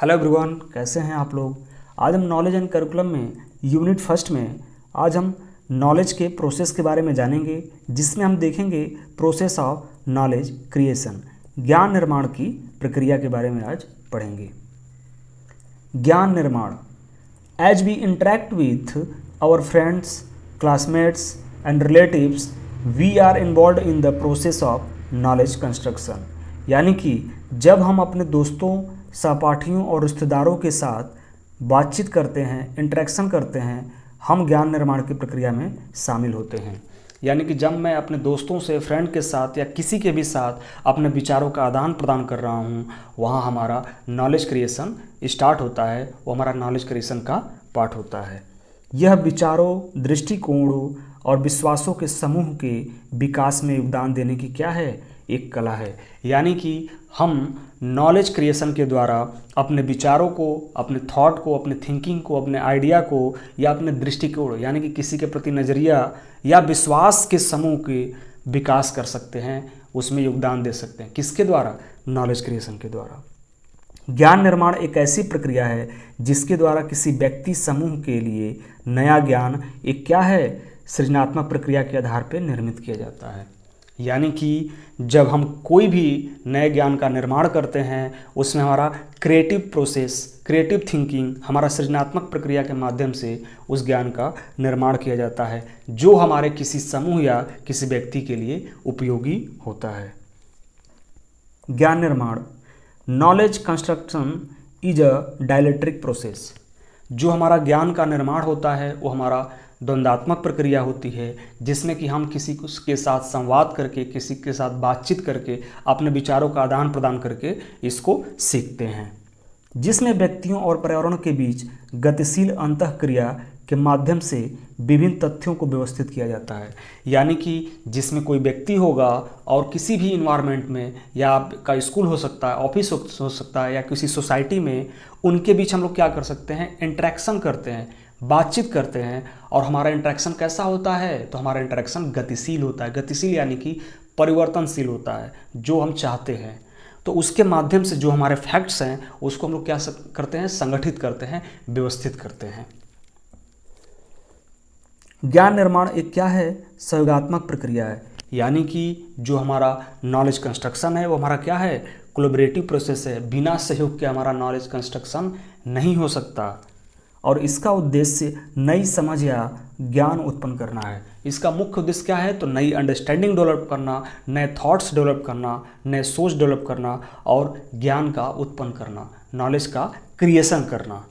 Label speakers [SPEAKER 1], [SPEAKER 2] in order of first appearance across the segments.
[SPEAKER 1] Hello everyone, कैसे हैं आप लोग। आज हम नॉलेज एंड करिकुलम में यूनिट फर्स्ट में आज हम नॉलेज के प्रोसेस के बारे में जानेंगे, जिसमें हम देखेंगे प्रोसेस ऑफ नॉलेज क्रिएशन, ज्ञान निर्माण की प्रक्रिया के बारे में आज पढ़ेंगे। ज्ञान निर्माण। As we interact with our friends, classmates and relatives, we are involved in the process of knowledge construction. यानी कि जब हम अपने दोस्तों, सहपाठियों और रिश्तेदारों के साथ बातचीत करते हैं, इंटरेक्शन करते हैं, हम ज्ञान निर्माण की प्रक्रिया में शामिल होते हैं। यानी कि जब मैं अपने दोस्तों से, फ्रेंड के साथ या किसी के भी साथ अपने विचारों का आदान प्रदान कर रहा हूँ, वहाँ हमारा नॉलेज क्रिएशन स्टार्ट होता है, वो हमारा नॉलेज क्रिएशन का पार्ट होता है। यह विचारों, दृष्टिकोणों और विश्वासों के समूह के विकास में योगदान देने की क्या है, एक कला है। यानी कि हम नॉलेज क्रिएशन के द्वारा अपने विचारों को, अपने थॉट को, अपने थिंकिंग को, अपने आइडिया को या अपने दृष्टिकोण यानी कि किसी के प्रति नज़रिया या विश्वास के समूह के विकास कर सकते हैं, उसमें योगदान दे सकते हैं। किसके द्वारा? नॉलेज क्रिएशन के द्वारा। ज्ञान निर्माण एक ऐसी प्रक्रिया है जिसके द्वारा किसी व्यक्ति समूह के लिए नया ज्ञान एक क्या है, सृजनात्मक प्रक्रिया के आधार पर निर्मित किया जाता है। यानी कि जब हम कोई भी नए ज्ञान का निर्माण करते हैं, उसमें हमारा क्रिएटिव प्रोसेस, क्रिएटिव थिंकिंग, हमारा सृजनात्मक प्रक्रिया के माध्यम से उस ज्ञान का निर्माण किया जाता है, जो हमारे किसी समूह या किसी व्यक्ति के लिए उपयोगी होता है। ज्ञान निर्माण। Knowledge construction is a dielectric process. जो हमारा ज्ञान का निर्माण होता है वो हमारा द्वंद्वात्मक प्रक्रिया होती है, जिसमें कि हम किसी के साथ संवाद करके, किसी के साथ बातचीत करके, अपने विचारों का आदान प्रदान करके इसको सीखते हैं, जिसमें व्यक्तियों और पर्यावरण के बीच गतिशील अंतःक्रिया के माध्यम से विभिन्न तथ्यों को व्यवस्थित किया जाता है। यानी कि जिसमें कोई व्यक्ति होगा और किसी भी इन्वायरमेंट में, या आपका स्कूल हो सकता है, ऑफिस हो सकता है, या किसी सोसाइटी में, उनके बीच हम लोग क्या कर सकते हैं, इंटरेक्शन करते हैं, बातचीत करते हैं। और हमारा इंटरेक्शन कैसा होता है? तो हमारा इंटरेक्शन गतिशील होता है। गतिशील यानी कि परिवर्तनशील होता है, जो हम चाहते हैं। तो उसके माध्यम से जो हमारे फैक्ट्स हैं उसको हम लोग क्या करते हैं, संगठित करते हैं, व्यवस्थित करते हैं। ज्ञान निर्माण एक क्या है, सहयोगात्मक प्रक्रिया है। यानी कि जो हमारा नॉलेज कंस्ट्रक्शन है वो हमारा क्या है, कोलैबोरेटिव प्रोसेस है। बिना सहयोग के हमारा नॉलेज कंस्ट्रक्शन नहीं हो सकता, और इसका उद्देश्य नई समझ या ज्ञान उत्पन्न करना है। इसका मुख्य उद्देश्य क्या है, तो नई अंडरस्टैंडिंग डेवलप करना, नए थॉट्स डेवलप करना, नए सोच डेवलप करना और ज्ञान का उत्पन्न करना, नॉलेज का क्रिएशन करना,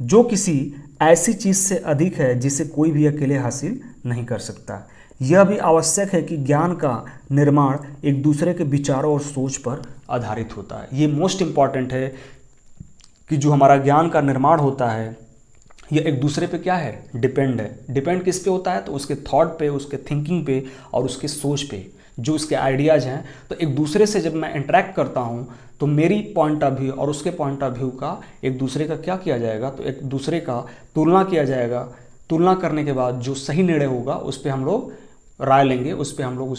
[SPEAKER 1] जो किसी ऐसी चीज़ से अधिक है जिसे कोई भी अकेले हासिल नहीं कर सकता। यह भी आवश्यक है कि ज्ञान का निर्माण एक दूसरे के विचारों और सोच पर आधारित होता है। ये मोस्ट इम्पॉर्टेंट है कि जो हमारा ज्ञान का निर्माण होता है यह एक दूसरे पे क्या है, डिपेंड है। डिपेंड किस पे होता है, तो उसके थॉट पे, उसके थिंकिंग पे और उसके सोच पे, जो उसके आइडियाज़ हैं। तो एक दूसरे से जब मैं इंटरेक्ट करता हूँ तो मेरी पॉइंट ऑफ व्यू और उसके पॉइंट ऑफ व्यू का एक दूसरे का क्या किया जाएगा, तो एक दूसरे का तुलना किया जाएगा। तुलना करने के बाद जो सही निर्णय होगा उस पर हम लोग राय लेंगे, उस पर हम लोग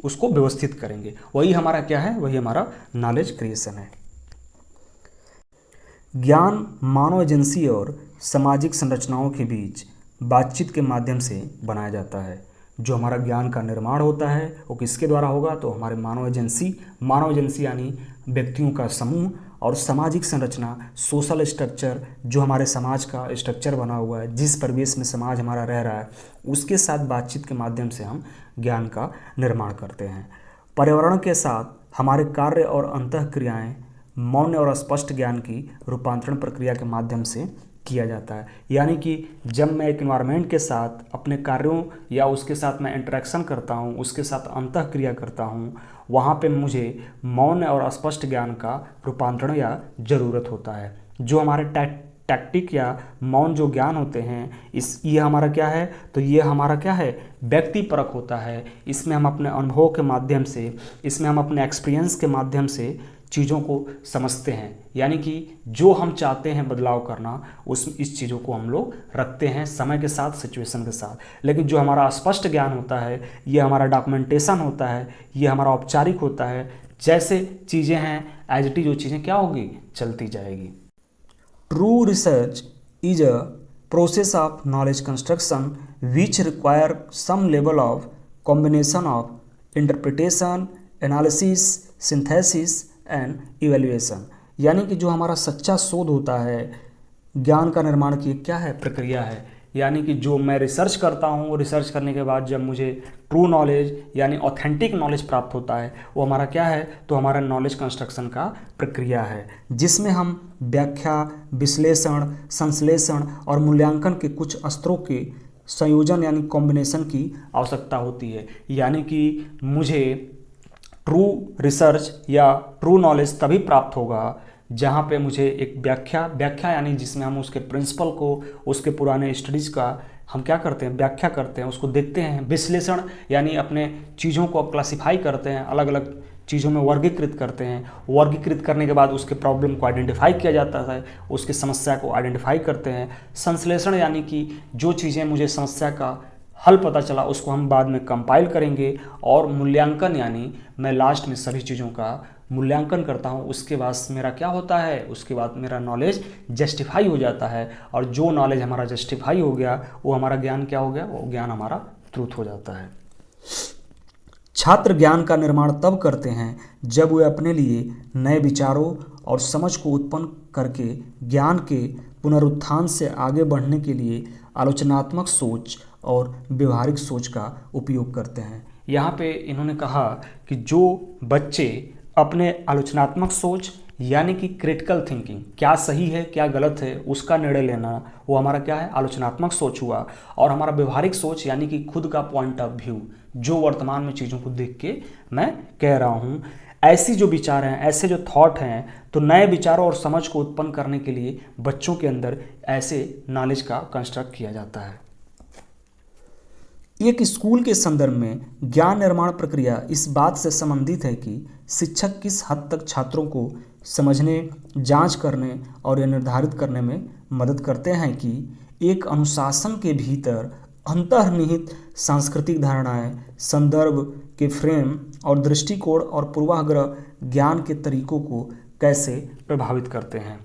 [SPEAKER 1] उसको व्यवस्थित करेंगे। वही हमारा क्या है, वही हमारा नॉलेज क्रिएशन है। ज्ञान मानव एजेंसी और सामाजिक संरचनाओं के बीच बातचीत के माध्यम से बनाया जाता है। जो हमारा ज्ञान का निर्माण होता है वो किसके द्वारा होगा, तो हमारे मानव एजेंसी यानी व्यक्तियों का समूह, और सामाजिक संरचना, सोशल स्ट्रक्चर, जो हमारे समाज का स्ट्रक्चर बना हुआ है, जिस परिवेश में समाज हमारा रह रहा है, उसके साथ बातचीत के माध्यम से हम ज्ञान का निर्माण करते हैं। पर्यावरण के साथ हमारे कार्य और अंतःक्रियाएँ मौन और स्पष्ट ज्ञान की रूपांतरण प्रक्रिया के माध्यम से किया जाता है। यानी कि जब मैं एक एनवायरनमेंट के साथ अपने कार्यों या उसके साथ मैं इंटरेक्शन करता हूँ, उसके साथ अंतःक्रिया करता हूँ, वहाँ पे मुझे मौन और स्पष्ट ज्ञान का रूपांतरण या ज़रूरत होता है। जो हमारे टैक्टिक या मौन जो ज्ञान होते हैं, ये हमारा क्या है, तो ये हमारा क्या है, व्यक्तिपरक होता है। इसमें हम अपने अनुभव के माध्यम से, इसमें हम अपने एक्सपीरियंस के माध्यम से चीज़ों को समझते हैं। यानी कि जो हम चाहते हैं बदलाव करना, इस चीज़ों को हम लोग रखते हैं समय के साथ, सिचुएशन के साथ। लेकिन जो हमारा स्पष्ट ज्ञान होता है, ये हमारा डॉक्यूमेंटेशन होता है, ये हमारा औपचारिक होता है। जैसे चीज़ें हैं एज इट इज वो चीज़ें क्या होगी, चलती जाएगी। True research is a process of knowledge construction which require some level of combination of interpretation, analysis, synthesis and evaluation. यानी कि जो हमारा सच्चा शोध होता है, ज्ञान का निर्माण की क्या है, प्रक्रिया है। यानी कि जो मैं रिसर्च करता हूँ, रिसर्च करने के बाद जब मुझे ट्रू नॉलेज यानी ऑथेंटिक नॉलेज प्राप्त होता है, वो हमारा क्या है, तो हमारा नॉलेज कंस्ट्रक्शन का प्रक्रिया है, जिसमें हम व्याख्या, विश्लेषण, संश्लेषण और मूल्यांकन के कुछ स्तरों के संयोजन यानी कॉम्बिनेशन की आवश्यकता होती है। यानी कि मुझे ट्रू रिसर्च या ट्रू नॉलेज तभी प्राप्त होगा जहाँ पे मुझे एक व्याख्या यानी जिसमें हम उसके प्रिंसिपल को, उसके पुराने स्टडीज़ का हम क्या करते हैं, व्याख्या करते हैं, उसको देखते हैं। विश्लेषण यानी अपने चीज़ों को क्लासिफाई करते हैं, अलग अलग चीज़ों में वर्गीकृत करते हैं। वर्गीकृत करने के बाद उसके प्रॉब्लम को आइडेंटिफाई किया जाता है, उसकी समस्या को आइडेंटिफाई करते हैं। संश्लेषण यानी कि जो चीज़ें मुझे समस्या का हल पता चला उसको हम बाद में कंपाइल करेंगे। और मूल्यांकन यानी मैं लास्ट में सभी चीज़ों का मूल्यांकन करता हूँ, उसके बाद मेरा क्या होता है, उसके बाद मेरा नॉलेज जस्टिफाई हो जाता है। और जो नॉलेज हमारा जस्टिफाई हो गया वो हमारा ज्ञान क्या हो गया, वो ज्ञान हमारा ट्रूथ हो जाता है। छात्र ज्ञान का निर्माण तब करते हैं जब वे अपने लिए नए विचारों और समझ को उत्पन्न करके ज्ञान के पुनरुत्थान से आगे बढ़ने के लिए आलोचनात्मक सोच और व्यवहारिक सोच का उपयोग करते हैं। यहाँ पे इन्होंने कहा कि जो बच्चे अपने आलोचनात्मक सोच यानी कि क्रिटिकल थिंकिंग, क्या सही है क्या गलत है उसका निर्णय लेना, वो हमारा क्या है, आलोचनात्मक सोच हुआ। और हमारा व्यवहारिक सोच यानी कि खुद का पॉइंट ऑफ व्यू, जो वर्तमान में चीज़ों को देख के मैं कह रहा हूँ, ऐसी जो विचार हैं, ऐसे जो थॉट हैं, तो नए विचारों और समझ को उत्पन्न करने के लिए बच्चों के अंदर ऐसे नॉलेज का कंस्ट्रक्ट किया जाता है। एक स्कूल के संदर्भ में ज्ञान निर्माण प्रक्रिया इस बात से संबंधित है कि शिक्षक किस हद तक छात्रों को समझने, जांच करने और यह निर्धारित करने में मदद करते हैं कि एक अनुशासन के भीतर अंतर्निहित सांस्कृतिक धारणाएं, संदर्भ के फ्रेम और दृष्टिकोण और पूर्वाग्रह ज्ञान के तरीकों को कैसे प्रभावित करते हैं।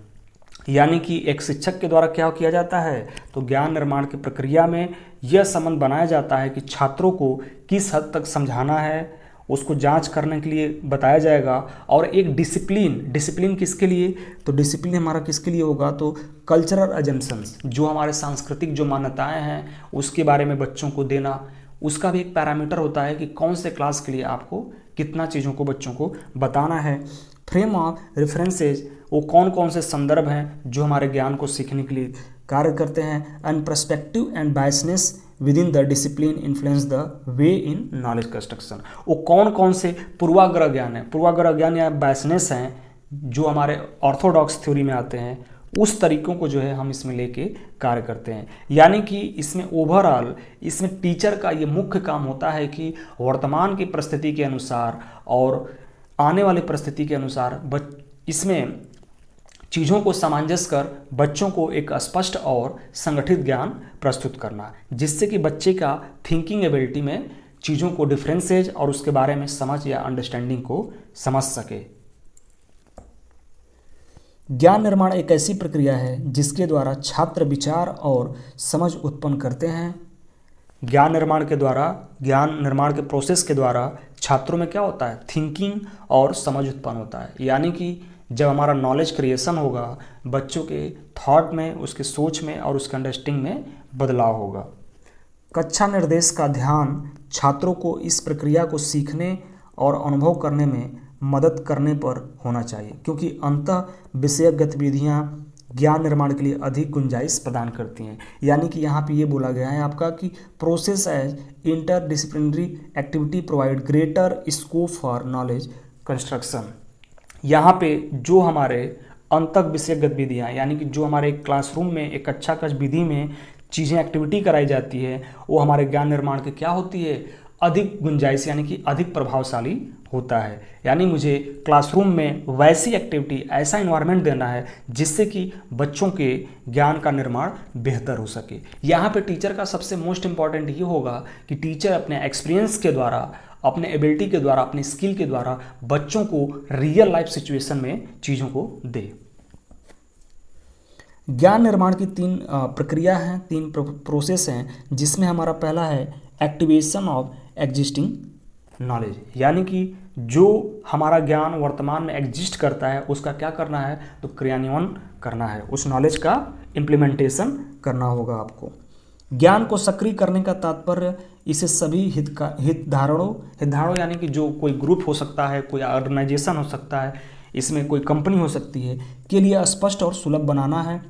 [SPEAKER 1] यानी कि एक शिक्षक के द्वारा क्या किया जाता है, तो ज्ञान निर्माण की प्रक्रिया में यह संबंध बनाया जाता है कि छात्रों को किस हद तक समझाना है, उसको जांच करने के लिए बताया जाएगा। और एक डिसिप्लिन किसके लिए, तो डिसिप्लिन हमारा किसके लिए होगा, तो कल्चरल अजम्पशंस, जो हमारे सांस्कृतिक जो मान्यताएं हैं उसके बारे में बच्चों को देना। उसका भी एक पैरामीटर होता है कि कौन से क्लास के लिए आपको कितना चीज़ों को बच्चों को बताना है। फ्रेम ऑफ रेफरेंसेज, वो कौन कौन से संदर्भ हैं जो हमारे ज्ञान को सीखने के लिए कार्य करते हैं। And perspective and biasness with in the discipline influence the way in knowledge construction, वो कौन कौन से पूर्वाग्रह ज्ञान है, पूर्वाग्रह ज्ञान या बायसनेस हैं जो हमारे ऑर्थोडॉक्स थ्योरी में आते हैं, उस तरीकों को जो है हम इसमें लेके कार्य करते हैं। यानी कि इसमें ओवरऑल इसमें टीचर का ये मुख्य काम होता है कि वर्तमान की परिस्थिति के अनुसार और आने वाली परिस्थिति के अनुसार इसमें चीज़ों को सामंजस्य कर बच्चों को एक स्पष्ट और संगठित ज्ञान प्रस्तुत करना, जिससे कि बच्चे का थिंकिंग एबिलिटी में चीज़ों को डिफरेंसेज और उसके बारे में समझ या अंडरस्टैंडिंग को समझ सके। ज्ञान निर्माण एक ऐसी प्रक्रिया है जिसके द्वारा छात्र विचार और समझ उत्पन्न करते हैं। ज्ञान निर्माण के प्रोसेस के द्वारा छात्रों में क्या होता है, थिंकिंग और समझ उत्पन्न होता है। यानी कि जब हमारा नॉलेज क्रिएशन होगा, बच्चों के थॉट में, उसके सोच में और उसके अंडरस्टैंडिंग में बदलाव होगा। कक्षा निर्देश का ध्यान छात्रों को इस प्रक्रिया को सीखने और अनुभव करने में मदद करने पर होना चाहिए, क्योंकि अंतः विषयक गतिविधियाँ ज्ञान निर्माण के लिए अधिक गुंजाइश प्रदान करती हैं। यानी कि यहाँ पे ये बोला गया है आपका कि process as interdisciplinary activity provide greater scope for knowledge construction. यहाँ पे जो हमारे अंतः विषयक गतिविधियाँ, यानी कि जो हमारे क्लासरूम में एक कक्षा विधि में चीज़ें एक्टिविटी कराई जाती है, वो हमारे ज्ञान निर्माण की क्या होती है, अधिक गुंजाइश यानी कि अधिक प्रभावशाली होता है। यानी मुझे क्लासरूम में वैसी एक्टिविटी, ऐसा इन्वायरमेंट देना है जिससे कि बच्चों के ज्ञान का निर्माण बेहतर हो सके। यहाँ पे टीचर का सबसे मोस्ट इम्पॉर्टेंट ये होगा कि टीचर अपने एक्सपीरियंस के द्वारा, अपने एबिलिटी के द्वारा, अपनी स्किल के द्वारा बच्चों को रियल लाइफ सिचुएशन में चीज़ों को दे। ज्ञान निर्माण की 3 प्रक्रिया हैं, 3 प्रोसेस हैं, जिसमें हमारा पहला है एक्टिवेशन ऑफ एग्जिस्टिंग नॉलेज, यानी कि जो हमारा ज्ञान वर्तमान में एग्जिस्ट करता है उसका क्या करना है, तो क्रियान्वयन करना है, उस नॉलेज का इम्प्लीमेंटेशन करना होगा आपको। ज्ञान को सक्रिय करने का तात्पर्य इसे सभी हितधारकों यानी कि जो कोई ग्रुप हो सकता है, कोई ऑर्गेनाइजेशन हो सकता है, इसमें कोई कंपनी हो सकती है, के लिए स्पष्ट और सुलभ बनाना है।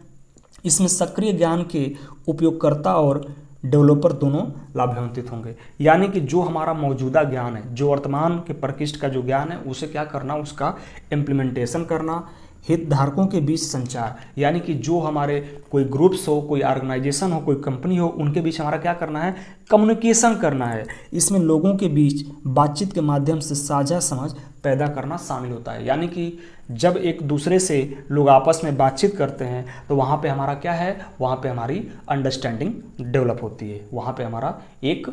[SPEAKER 1] इसमें सक्रिय ज्ञान के उपयोगकर्ता और डेवलपर दोनों लाभान्वित होंगे। यानी कि जो हमारा मौजूदा ज्ञान है, जो वर्तमान के परिशिष्ट का जो ज्ञान है, उसे क्या करना, उसका इम्प्लीमेंटेशन करना। हितधारकों के बीच संचार, यानी कि जो हमारे कोई ग्रुप्स हो, कोई ऑर्गेनाइजेशन हो, कोई कंपनी हो, उनके बीच हमारा क्या करना है, कम्युनिकेशन करना है। इसमें लोगों के बीच बातचीत के माध्यम से साझा समझ पैदा करना शामिल होता है। यानी कि जब एक दूसरे से लोग आपस में बातचीत करते हैं तो वहाँ पे हमारा क्या है, वहाँ पे हमारी अंडरस्टैंडिंग डेवलप होती है, वहाँ पे हमारा एक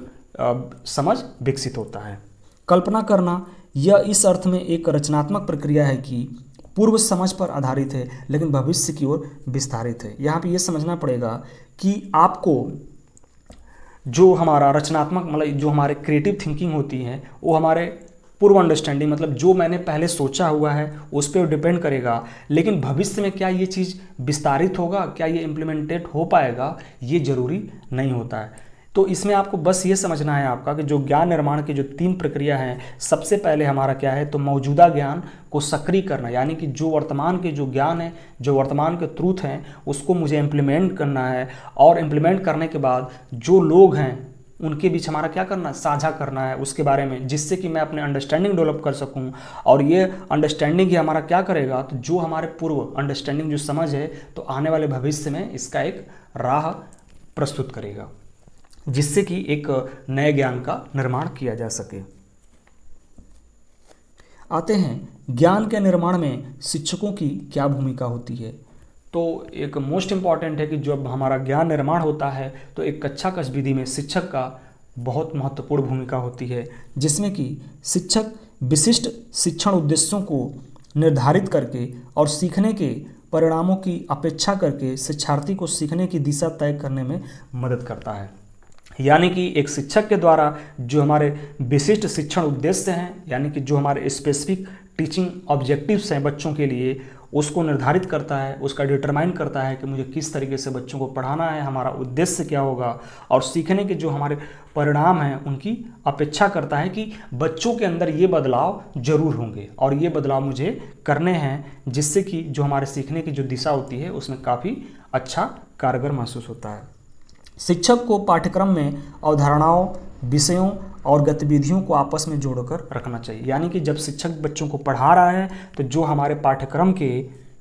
[SPEAKER 1] समझ विकसित होता है। कल्पना करना, यह इस अर्थ में एक रचनात्मक प्रक्रिया है कि पूर्व समझ पर आधारित है लेकिन भविष्य की ओर विस्तारित है। यहाँ पे ये समझना पड़ेगा कि आपको जो हमारा रचनात्मक, मतलब जो हमारे क्रिएटिव थिंकिंग होती है, वो हमारे पूर्व अंडरस्टैंडिंग, मतलब जो मैंने पहले सोचा हुआ है उस पर डिपेंड करेगा, लेकिन भविष्य में क्या ये चीज़ विस्तारित होगा, क्या ये इम्प्लीमेंटेड हो पाएगा, ये जरूरी नहीं होता है। तो इसमें आपको बस ये समझना है आपका कि जो ज्ञान निर्माण की जो 3 प्रक्रिया हैं, सबसे पहले हमारा क्या है, तो मौजूदा ज्ञान को सक्रिय करना, यानी कि जो वर्तमान के जो ज्ञान है, जो वर्तमान के ट्रूथ हैं, उसको मुझे इम्प्लीमेंट करना है। और इम्प्लीमेंट करने के बाद जो लोग हैं उनके बीच हमारा क्या करना है, साझा करना है उसके बारे में, जिससे कि मैं अपने अंडरस्टैंडिंग डेवलप कर सकूं। और ये अंडरस्टैंडिंग ही हमारा क्या करेगा, तो जो हमारे पूर्व अंडरस्टैंडिंग जो समझ है, तो आने वाले भविष्य में इसका एक राह प्रस्तुत करेगा, जिससे कि एक नए ज्ञान का निर्माण किया जा सके। आते हैं ज्ञान के निर्माण में शिक्षकों की क्या भूमिका होती है। तो एक मोस्ट इम्पॉर्टेंट है कि जब हमारा ज्ञान निर्माण होता है तो एक कक्षा विधि में शिक्षक का बहुत महत्वपूर्ण भूमिका होती है, जिसमें कि शिक्षक विशिष्ट शिक्षण उद्देश्यों को निर्धारित करके और सीखने के परिणामों की अपेक्षा करके शिक्षार्थी को सीखने की दिशा तय करने में मदद करता है। यानी कि एक शिक्षक के द्वारा जो हमारे विशिष्ट शिक्षण उद्देश्य हैं, यानी कि जो हमारे स्पेसिफिक टीचिंग ऑब्जेक्टिव्स हैं बच्चों के लिए, उसको निर्धारित करता है, उसका डिटरमाइन करता है कि मुझे किस तरीके से बच्चों को पढ़ाना है, हमारा उद्देश्य क्या होगा, और सीखने के जो हमारे परिणाम हैं उनकी अपेक्षा करता है कि बच्चों के अंदर ये बदलाव जरूर होंगे और ये बदलाव मुझे करने हैं, जिससे कि जो हमारे सीखने की जो दिशा होती है उसमें काफ़ी अच्छा कारगर महसूस होता है। शिक्षक को पाठ्यक्रम में अवधारणाओं, विषयों और गतिविधियों को आपस में जोड़कर रखना चाहिए। यानी कि जब शिक्षक बच्चों को पढ़ा रहा है तो जो हमारे पाठ्यक्रम के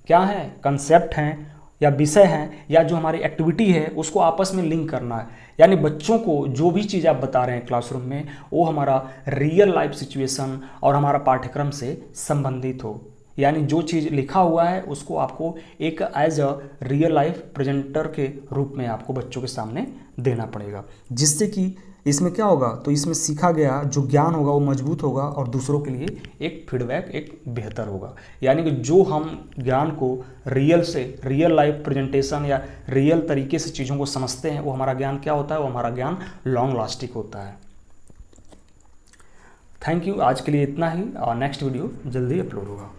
[SPEAKER 1] क्या हैं, कंसेप्ट हैं या विषय हैं या जो हमारी एक्टिविटी है, उसको आपस में लिंक करना है। यानी बच्चों को जो भी चीज़ आप बता रहे हैं क्लासरूम में, वो हमारा रियल लाइफ सिचुएशन और हमारा पाठ्यक्रम से संबंधित हो। यानी जो चीज़ लिखा हुआ है उसको आपको एक as a real life presenter के रूप में आपको बच्चों के सामने देना पड़ेगा, जिससे कि इसमें क्या होगा, तो इसमें सीखा गया जो ज्ञान होगा वो मजबूत होगा और दूसरों के लिए एक फीडबैक एक बेहतर होगा। यानी कि जो हम ज्ञान को रियल लाइफ प्रेजेंटेशन या रियल तरीके से चीज़ों को समझते हैं, वो हमारा ज्ञान क्या होता है, वो हमारा ज्ञान लॉन्ग लास्टिंग होता है। थैंक यू, आज के लिए इतना ही और नेक्स्ट वीडियो जल्दी अपलोड होगा।